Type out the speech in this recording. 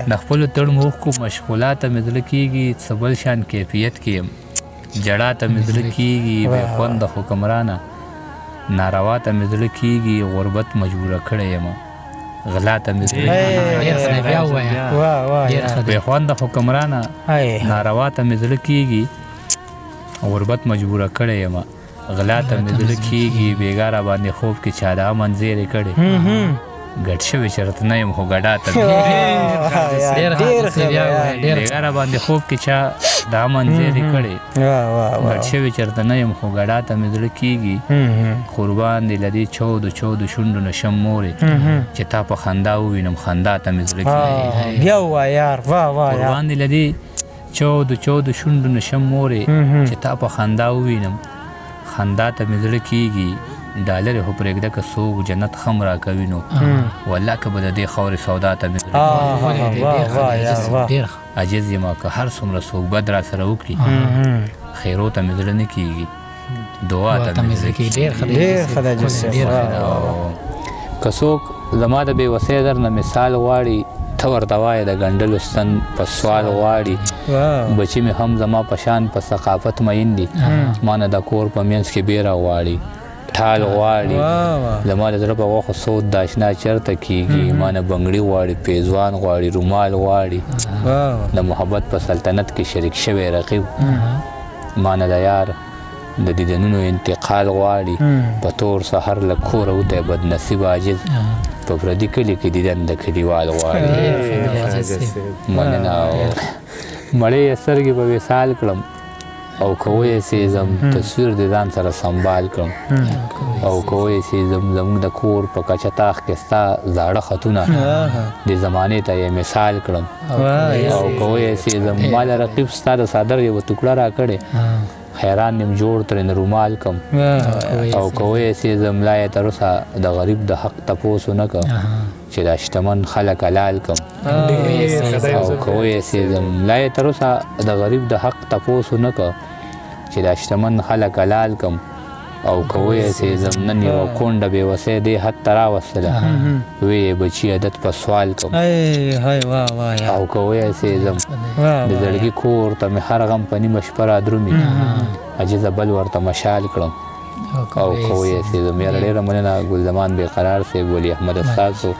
د خپلو تړمو اوښکو مشغولا ته مې زړه کېږي څه بل شان کیفیت کې یم جړا ته مې زړه کېږي بې خونده حکمرانه ناروا ته مې زړه کېږي غربت مجبوره کړی یم غلا ته مې زړه بې خونده حکمرانه ناروا ته مې زړه کېږي غربت مجبوره کړی یم غلا ته مې زړه کېږي بېګا را باندې خوب کې چا دا امن زیرې کړی ګډ شوی چېرته نه یم خو ګډا ته بېګا را باندې خوب کې چا دا امن زیرې کړی ګډ شوی چېرته نه یم خو ګډا ته مې زړه کېږي قربان دې له دې چودو شونډو نه شم مورې چې تا په خندا ووینم خندا ته مې زړه کېږي قربان دې له دې چودو شونډو نه شم مورې چې تا په خندا ووینم خندا ته مې زړه کېږي ډالر خو پرېږده که څوک جنت خم را کوي نو والله که به د دې خاورې سودا ته مې زړه کېږي عجز یم که هر څومره څوک بد را سره وکړي خیرو ته مې زړه نه کېږي دعا ته مې زړه کېږي که څوک زما د بېوسۍ در نه مثال غواړي ته ورته وایه د ګنډلو ستن په سوال غواړي بچي مې هم زما په شان په ثقافت مین دي ما نه د کور په منځ کې بیره غواړي ټال غواړي زما د زړه په غوښو سود د اشنا چېرته کېږي ما نه بنګړي غواړي پیزوان غواړي رومال غواړي د محبت په سلطنت کې شریک شوی رقیب ما نه د یار د دیدنونو انتقال غواړي په تور سحر له کوره وتی بدنصیب عاجز په پردي کلي کې دیدن د کلیوال غواړي مننه مړې یې سترګې په وصال کړم او که ویسېږم تصویر د ځان سره سنبال کړم او که ویسېږم زموږ د کور په کچه تاخ کې ستا زاړه خطونه د زمانې ته یې مثال کړم او که ویسېږم ما له رقیب ستا د څادر یوه ټوکړه را کړې حیران یم جوړ ترېنه رومال کم او که ویسېږم لا یې تر اوسه د غریب د حق تپوس ونه کړ چې دا شتمن خلک حلال کم او که ویسېږم لا یې تر اوسه د غریب د حق تپوس ونه کړ چې دا شتمن خلک حلال کم او که ویسېږم نن یوه کونډه بېوسۍ دې حد ته راوستله ویې بچي عادت په سوال کم او که ویسېږم د زړګي کور ته مې هر غم په نیمه شپه را درومي عجزه بل ورته مشال کړم او که ویسېږم یاره ډېره مننه ګلزمان بېقرار صاحب ولی احمد استاد صاحب